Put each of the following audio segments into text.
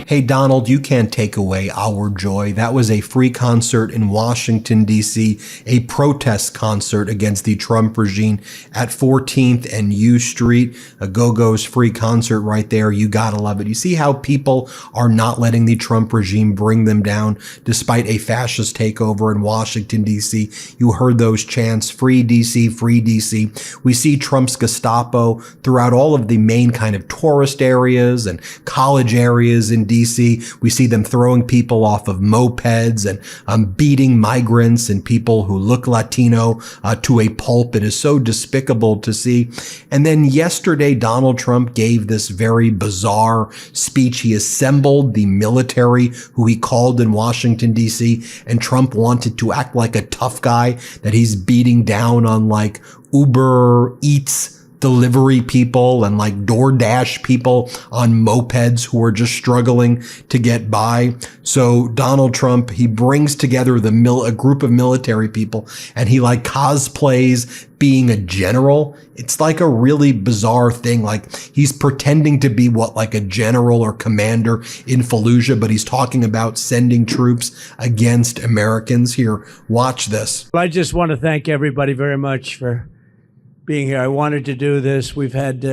Hey, Donald, you can't take away our joy. That was a free concert in Washington, D.C., a protest concert against the Trump regime at 14th and U Street. A Go-Go's free concert right there. You gotta love it. You see how people are not letting the Trump regime bring them down despite a fascist takeover in Washington, D.C. You heard those chants, free D.C., free D.C. We see Trump's Gestapo throughout all of the main kind of tourist areas and college areas in D.C. We see them throwing people off of mopeds and beating migrants and people who look Latino to a pulp. It is so despicable to see. And then yesterday, Donald Trump gave this very bizarre speech. He assembled the military who he called in Washington, D.C., and Trump wanted to act like a tough guy, that he's beating down on like Uber Eats delivery people and like DoorDash people on mopeds who are just struggling to get by. So Donald Trump, he brings together a group of military people and he like cosplays being a general. It's like a really bizarre thing. Like he's pretending to be like a general or commander in Fallujah, but he's talking about sending troops against Americans. Here, watch this. I just want to thank everybody very much for being here. I wanted to do this. We've had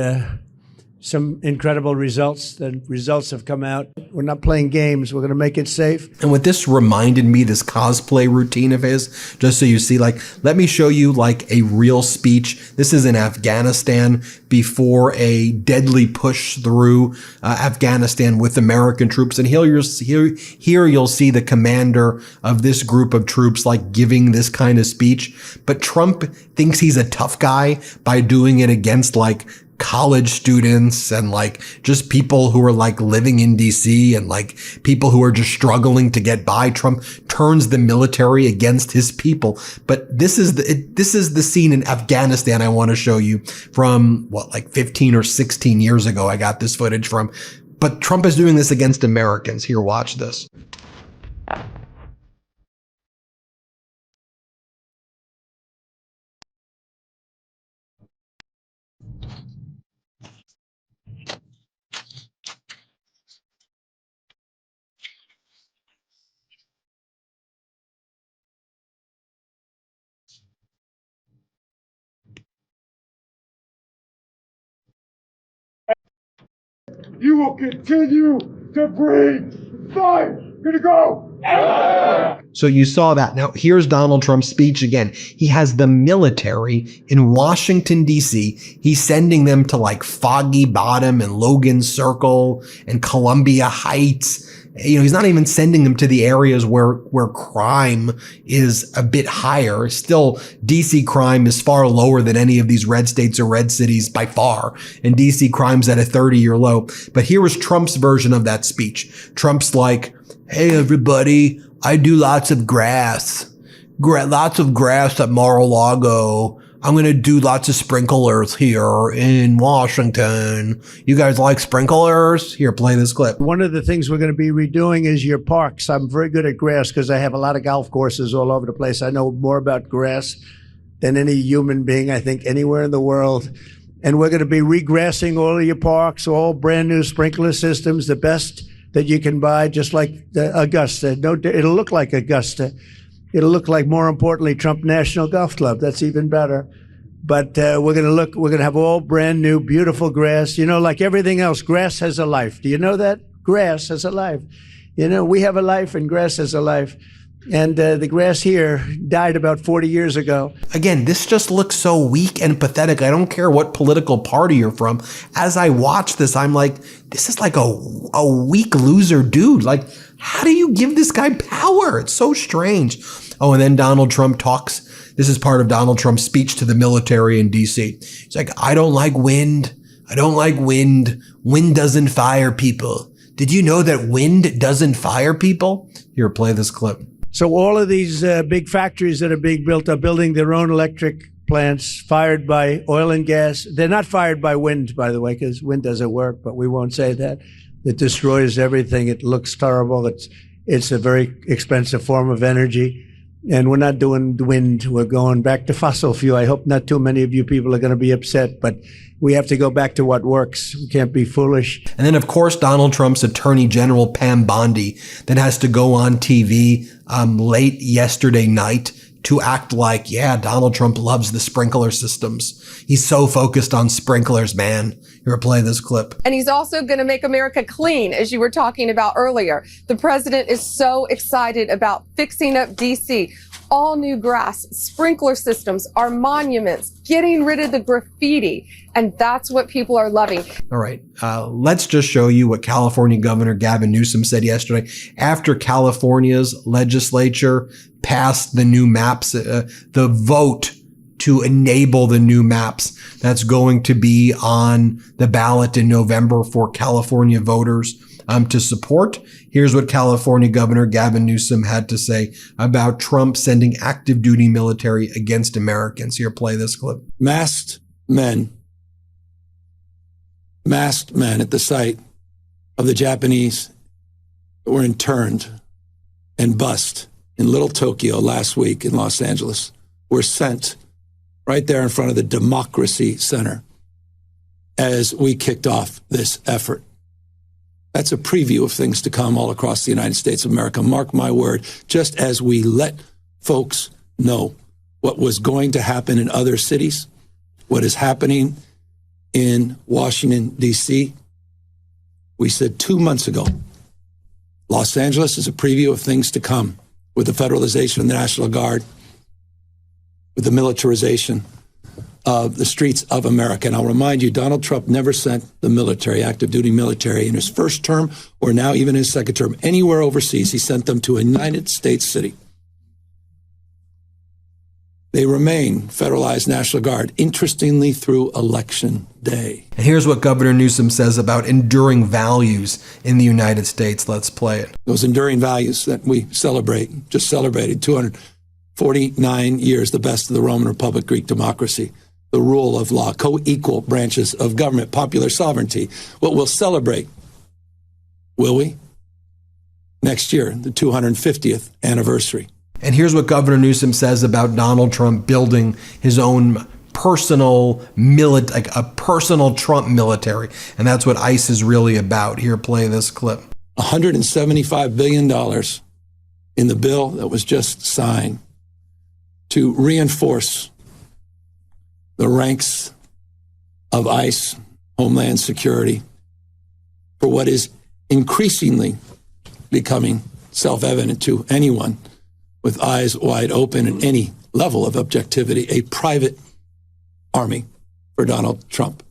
some incredible results. The results have come out. We're not playing games. We're going to make it safe. And what this reminded me, this cosplay routine of his, just so you see, like, let me show you like a real speech. This is in Afghanistan before a deadly push through Afghanistan with American troops. And here you'll see the commander of this group of troops like giving this kind of speech. But Trump thinks he's a tough guy by doing it against like college students and like just people who are like living in DC and like people who are just struggling to get by. Trump turns the military against his people. But this is the scene in Afghanistan I want to show you from like 15 or 16 years ago. I got this footage from, but Trump is doing this against Americans. Here, watch this. You will continue to breathe fire. Gonna go. So you saw that. Now here's Donald Trump's speech again. He has the military in Washington, D.C. He's sending them to like Foggy Bottom and Logan Circle and Columbia Heights. You know, he's not even sending them to the areas where crime is a bit higher. Still, DC crime is far lower than any of these red states or red cities by far. And DC crime's at a 30-year low. But here was Trump's version of that speech. Trump's like, hey, everybody, I do lots of grass at Mar-a-Lago. I'm going to do lots of sprinklers here in Washington. You guys like sprinklers? Here, play this clip. One of the things we're going to be redoing is your parks. I'm very good at grass because I have a lot of golf courses all over the place. I know more about grass than any human being, I think, anywhere in the world. And we're going to be regrassing all of your parks, all brand new sprinkler systems, the best that you can buy, just like the Augusta. No, it'll look like Augusta. It'll look like, more importantly, Trump National Golf Club. That's even better. But we're going to have all brand new, beautiful grass. You know, like everything else, grass has a life. Do you know that? Grass has a life. You know, we have a life and grass has a life. And the grass here died about 40 years ago. Again, this just looks so weak and pathetic. I don't care what political party you're from. As I watch this, I'm like, this is like a weak loser dude. Like, how do you give this guy power? It's so strange. Oh, and then Donald Trump talks. This is part of Donald Trump's speech to the military in D.C. He's like, I don't like wind. I don't like wind. Wind doesn't fire people. Did you know that wind doesn't fire people? Here, play this clip. So all of these big factories that are being built are building their own electric plants fired by oil and gas. They're not fired by wind, by the way, because wind doesn't work, but we won't say that. It destroys everything. It looks terrible. It's a very expensive form of energy. And we're not doing wind. We're going back to fossil fuel. I hope not too many of you people are going to be upset, but we have to go back to what works. We can't be foolish. And then, of course, Donald Trump's Attorney General, Pam Bondi, then has to go on TV late yesterday night to act like, yeah, Donald Trump loves the sprinkler systems. He's so focused on sprinklers, man. Here, play this clip. And he's also going to make America clean, as you were talking about earlier. The president is so excited about fixing up D.C., all new grass, sprinkler systems, our monuments, getting rid of the graffiti. And that's what people are loving. All right. Let's just show you what California Governor Gavin Newsom said yesterday after California's legislature passed the new maps, the vote to enable the new maps that's going to be on the ballot in November for California voters to support. Here's what California Governor Gavin Newsom had to say about Trump sending active duty military against Americans. Here, play this clip. Masked men at the site of the Japanese that were interned and bussed in Little Tokyo last week in Los Angeles were sent right there in front of the Democracy Center as we kicked off this effort. That's a preview of things to come all across the United States of America. Mark my word, just as we let folks know what was going to happen in other cities, what is happening in Washington, D.C., we said 2 months ago, Los Angeles is a preview of things to come with the federalization of the National Guard, with the militarization of the streets of America. And I'll remind you, Donald Trump never sent the military, active duty military, in his first term or now even his second term, anywhere overseas. He sent them to a United States city. They remain federalized National Guard, interestingly, through Election Day. And here's what Governor Newsom says about enduring values in the United States. Let's play it. Those enduring values that we celebrate, just celebrated 249 years, the best of the Roman Republic, Greek democracy, the rule of law, co-equal branches of government, popular sovereignty. What we'll celebrate, will we? Next year, the 250th anniversary. And here's what Governor Newsom says about Donald Trump building his own personal like a personal Trump military. And that's what ICE is really about. Here, play this clip. $175 billion in the bill that was just signed to reinforce the ranks of ICE, Homeland Security, for what is increasingly becoming self-evident to anyone with eyes wide open and any level of objectivity, a private army for Donald Trump,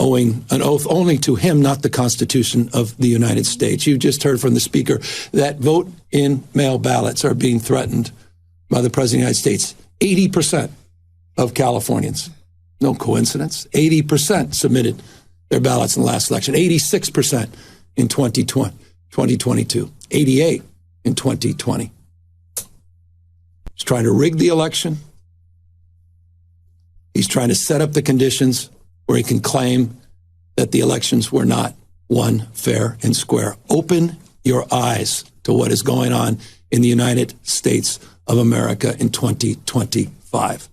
owing an oath only to him, not the Constitution of the United States. You just heard from the Speaker that vote in mail ballots are being threatened by the President of the United States. 80% of Californians, no coincidence, 80% submitted their ballots in the last election, 86% in 2022, 88 in 2020. He's trying to rig the election. He's trying to set up the conditions where he can claim that the elections were not won fair and square. Open your eyes to what is going on in the United States of America in 2025.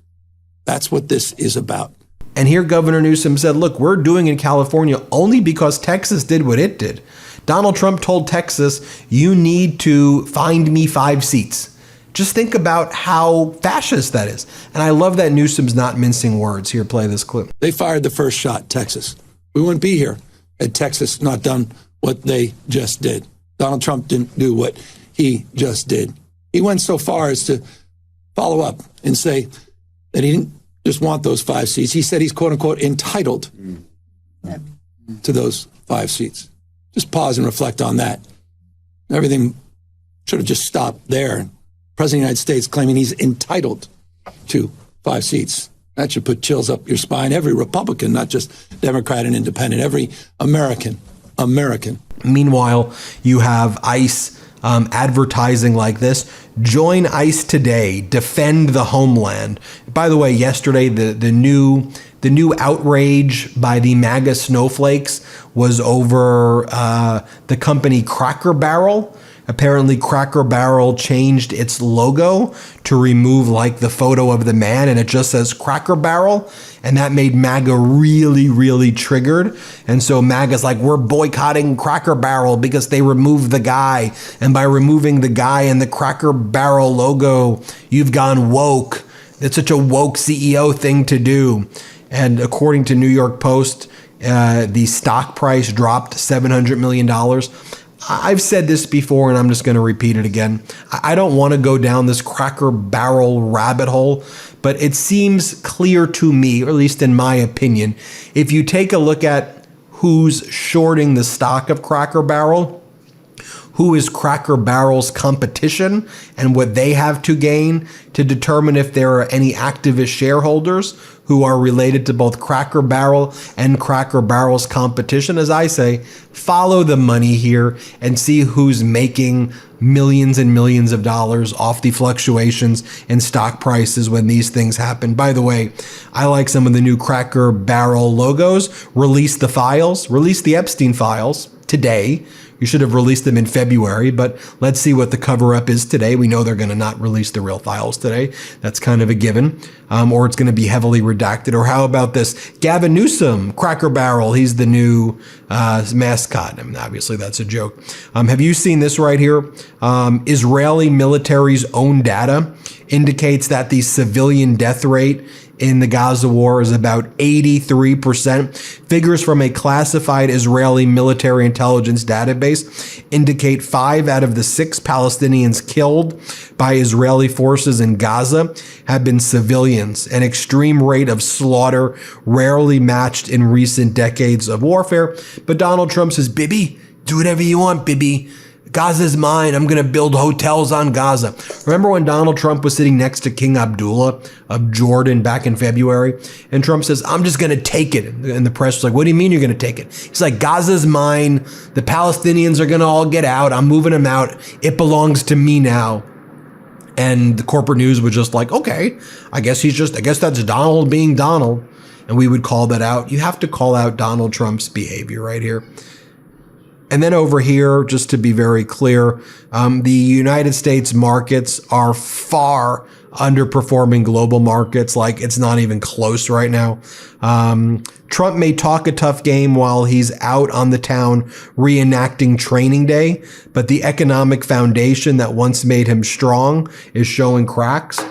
That's what this is about. And here Governor Newsom said, look, we're doing in California only because Texas did what it did. Donald Trump told Texas, you need to find me 5 seats. Just think about how fascist that is. And I love that Newsom's not mincing words. Here, play this clip. They fired the first shot, Texas. We wouldn't be here had Texas not done what they just did. Donald Trump didn't do what he just did. He went so far as to follow up and say that he didn't just want those 5 seats. He said he's, quote unquote, entitled to those 5 seats. Just pause and reflect on that. Everything should have just stopped there. President of the United States claiming he's entitled to 5 seats. That should put chills up your spine. Every Republican, not just Democrat and Independent, every American. Meanwhile, you have ICE advertising like this. Join ICE today. Defend the homeland. By the way, yesterday, the new The new outrage by the MAGA snowflakes was over the company Cracker Barrel. Apparently, Cracker Barrel changed its logo to remove like the photo of the man, and it just says Cracker Barrel. And that made MAGA really, really triggered. And so MAGA's like, we're boycotting Cracker Barrel because they removed the guy. And by removing the guy and the Cracker Barrel logo, you've gone woke. It's such a woke CEO thing to do. And according to New York Post, the stock price dropped $700 million. I've said this before, and I'm just going to repeat it again. I don't want to go down this Cracker Barrel rabbit hole, but it seems clear to me, or at least in my opinion, if you take a look at who's shorting the stock of Cracker Barrel, who is Cracker Barrel's competition, and what they have to gain to determine if there are any activist shareholders who are related to both Cracker Barrel and Cracker Barrel's competition. As I say, follow the money here and see who's making millions and millions of dollars off the fluctuations in stock prices when these things happen. By the way, I like some of the new Cracker Barrel logos. Release the Epstein files today. You should have released them in February, but let's see what the cover-up is today. We know they're going to not release the real files today. That's kind of a given. Or it's going to be heavily redacted. Or how about this? Gavin Newsom, Cracker Barrel. He's the new mascot. I mean, obviously, that's a joke. Have you seen this right here? Israeli military's own data indicates that the civilian death rate in the Gaza war is about 83%. Figures from a classified Israeli military intelligence database indicate 5 out of the 6 Palestinians killed by Israeli forces in Gaza have been civilians, an extreme rate of slaughter rarely matched in recent decades of warfare. But Donald Trump says, Bibi, do whatever you want, Bibi. Gaza's mine. I'm going to build hotels on Gaza. Remember when Donald Trump was sitting next to King Abdullah of Jordan back in February? And Trump says, I'm just going to take it. And the press was like, what do you mean you're going to take it? He's like, Gaza's mine. The Palestinians are going to all get out. I'm moving them out. It belongs to me now. And the corporate news was just like, okay, I guess that's Donald being Donald. And we would call that out. You have to call out Donald Trump's behavior right here. And then over here, just to be very clear, the United States markets are far underperforming global markets. Like, it's not even close right now. Trump may talk a tough game while he's out on the town reenacting Training Day, but the economic foundation that once made him strong is showing cracks.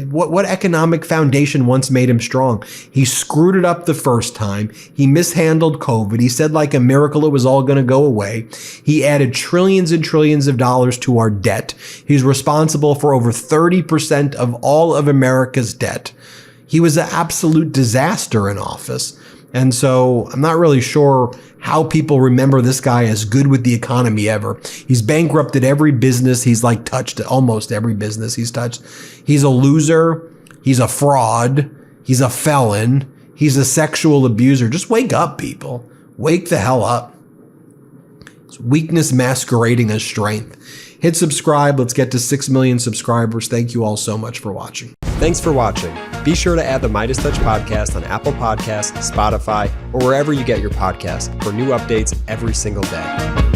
What economic foundation once made him strong? He screwed it up the first time. He mishandled COVID. He said like a miracle it was all going to go away. He added trillions and trillions of dollars to our debt. He's responsible for over 30% of all of America's debt. He was an absolute disaster in office. And so I'm not really sure how people remember this guy as good with the economy ever. He's bankrupted every business. He's like touched almost every business he's touched. He's a loser. He's a fraud. He's a felon. He's a sexual abuser. Just wake up, people. Wake the hell up. It's weakness masquerading as strength. Hit subscribe. Let's get to 6 million subscribers. Thank you all so much for watching. Thanks for watching. Be sure to add the MeidasTouch podcast on Apple Podcasts, Spotify, or wherever you get your podcasts for new updates every single day.